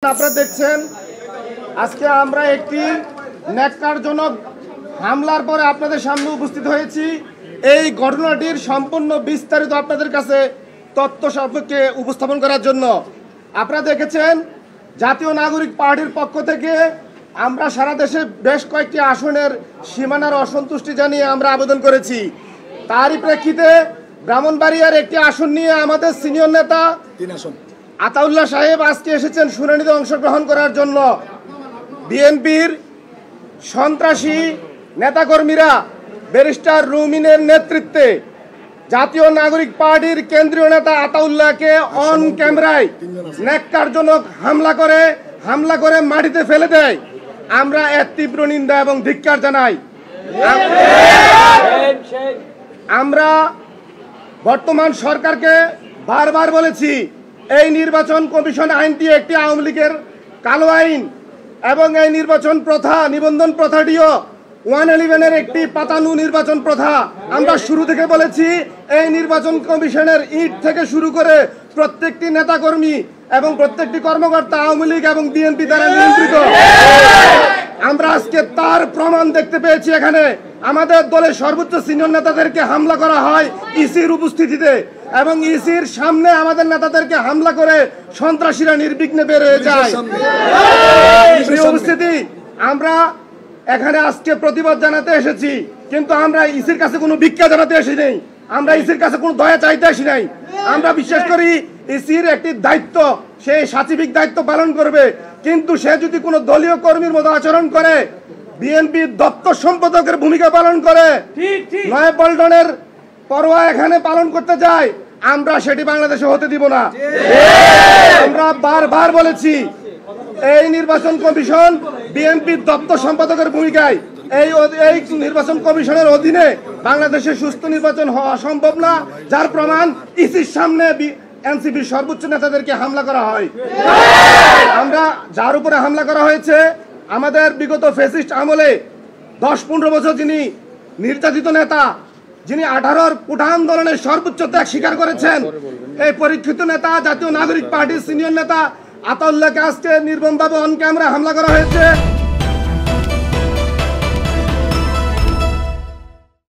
আপনারা দেখছেন আজকে আমরা একটি ন্যাক্কারজনক হামলার পরে আপনাদের সামনে উপস্থিত হয়েছি। এই ঘটনাটির সম্পূর্ণ বিস্তারিত আপনাদের কাছে তথ্য সাপেক্ষে উপস্থাপন করার জন্য। আপনারা দেখেছেন জাতীয় নাগরিক পার্টির পক্ষ থেকে আমরা সারা দেশে বেশ কয়েকটি আসনের সীমানার অসন্তুষ্টি জানিয়ে আমরা আবেদন করেছি। তারই প্রেক্ষিতে ব্রাহ্মণবাড়িয়ার একটি আসন নিয়ে আমাদের সিনিয়র নেতা আতাউল্লাহ সাহেব আজকে এসেছেন শুনানিতে অংশগ্রহণ করার জন্য। বিএনপির সন্ত্রাসী নেতাকর্মীরা ব্যারিস্টার রুমিনের নেতৃত্বে জাতীয় নাগরিক পার্টির কেন্দ্রীয় নেতা আতাউল্লাহকে অন ক্যামেরায় ন্যাক্কারজনক হামলা করে মাটিতে ফেলে দেয়। আমরা এর তীব্র নিন্দা এবং ধিক্কার জানাই। আমরা বর্তমান সরকারকে বারবার বলেছি এই নির্বাচন কমিশন আইনটি একটি আওয়ামী লীগের কালো আইন এবং এই নির্বাচন প্রথা নিবন্ধন প্রথাটিও 111-এর একটি পাতানো নির্বাচন প্রথা। আমরা শুরু থেকে বলেছি এই নির্বাচন কমিশনের ইট থেকে শুরু করে প্রত্যেকটি নেতাকর্মী এবং প্রত্যেকটি কর্মকর্তা আওয়ামী লীগ এবং বিএনপি দ্বারা নিয়ন্ত্রিত। আমরা আজকে তার প্রমাণ দেখতে পেয়েছি। এখানে আমাদের দলের সর্বোচ্চ সিনিয়র নেতাদেরকে হামলা করা হয় ইসির উপস্থিতিতে এবং ইসির সামনে আমাদের নেতাদেরকে হামলা করে সন্ত্রাসীরা নির্বিঘ্নে বের হয়ে যায়। উপস্থিতি আমরা এখানে আজকে প্রতিবাদ জানাতে এসেছি, কিন্তু আমরা ইসির কাছে কোনো ভিক্ষা জানাতে আসি নাই, আমরা ইসির কাছে কোনো দয়া চাইতে আসি নাই। আমরা বিশ্বাস করি ইসির একটি দায়িত্ব, সে সাচিবিক দায়িত্ব পালন করবে, কিন্তু সে যদি কোনো দলীয় কর্মীর মতো আচরণ করে, বিএনপির দপ্তর সম্পাদকের ভূমিকা পালন করে, নয় পল্টনের পরোয়া এখানে পালন করতে যায়, আমরা সেটি বাংলাদেশে হতে দিব না। আমরা বারবার বলেছি এই নির্বাচন কমিশন বিএনপির দপ্তর সম্পাদকের ভূমিকায়, এই নির্বাচন কমিশনের অধীনে বাংলাদেশে সুস্থ নির্বাচন হওয়া সম্ভব না, যার প্রমাণ ইসির সামনে এনসিপির সর্বোচ্চ নেতাদেরকে হামলা করা হয়। আমরা যার উপরে হামলা করা হয়েছে আমাদের বিগত ফ্যাসিস্ট আমলে 10-15 বছর যিনি নির্যাতিত নেতা, যিনি 18-র কোঠা আন্দোলনের সর্বোচ্চ ত্যাগ স্বীকার করেছেন, এই পরীক্ষিত নেতা জাতীয় নাগরিক পার্টির সিনিয়র নেতা আতাউল্লাহকে আজকে নির্মমভাবে অন ক্যামেরা হামলা করা হয়েছে।